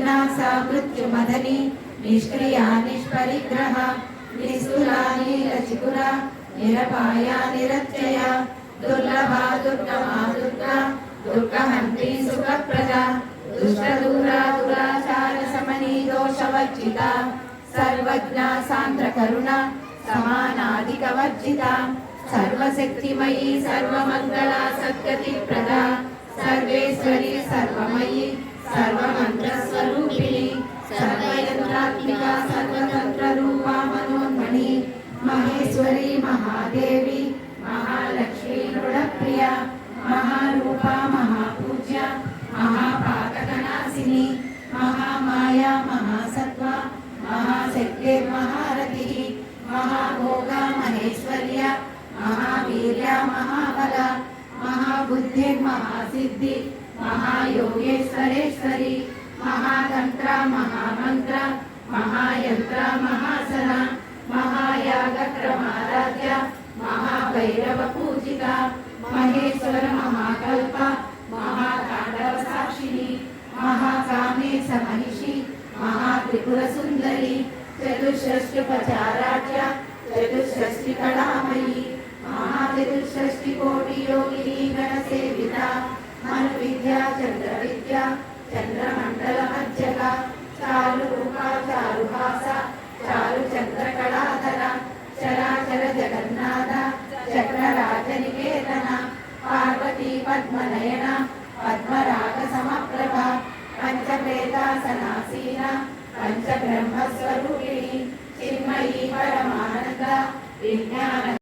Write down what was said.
विनाशा मृत्युमदनी निष्क्रिया निष्परिग्रह निस्तुला नीलचिकुरा निरपाया निरत्यया दुर्लभा दुर्गमा दुर्गा दुर्गहन्त्री सुखप्रदा दुष्टदूरा दुराचार समनी दोषवर्जिता सर्वज्ञा सान्द्रकरुणा समानाधिकवर्जिता सर्वशक्तिमयी सर्वमङ्गला सद्गतिप्रदा सर्वेश्वरी सर्वमयी सर्वमन्त्रस्वरूपिणी सर्वयन्त्रात्मिका सर्वतन्त्ररूपा मनोन्मणि महेश्वरी महादेवी महालक्ष्मी नृणप्रिया महारूपा महापूज्या महापातकनाशिनी महामाया महासत्त्वा महाशक्तिर्महारथिः महाभोगा महेश्वर्या महावीर्या महाबला महाबुद्धिर्महासिद्धि महायोगेश्वरेश्वरी महातंत्रा महामंत्रा महायंत्रा महासना महायागक्रमाराध्या महाभैरव पूजिता महेश्वर महाकल्पा महातांडव साक्षिणी महाकामेश महिषी महात्रिपुर सुंदरी चतुष्षष्टिपचाराढ्या चतुष्षष्टि कलामयी महाचतुष्षष्टि कोटि योगिनी गणसेविता मनुविद्या चंद्रविद्या चंद्रमंडल मज्जगा चारुरूपा चारुहासा चारुचंद्रकलाधरा चराचर जगन्नाथ चक्रराजनिकेतना पार्वती पद्मनयना पद्मराग समप्रभा पंचप्रेतासनासीना पंचब्रह्मस्वरूपिणी चिन्मयी परमानंद विज्ञान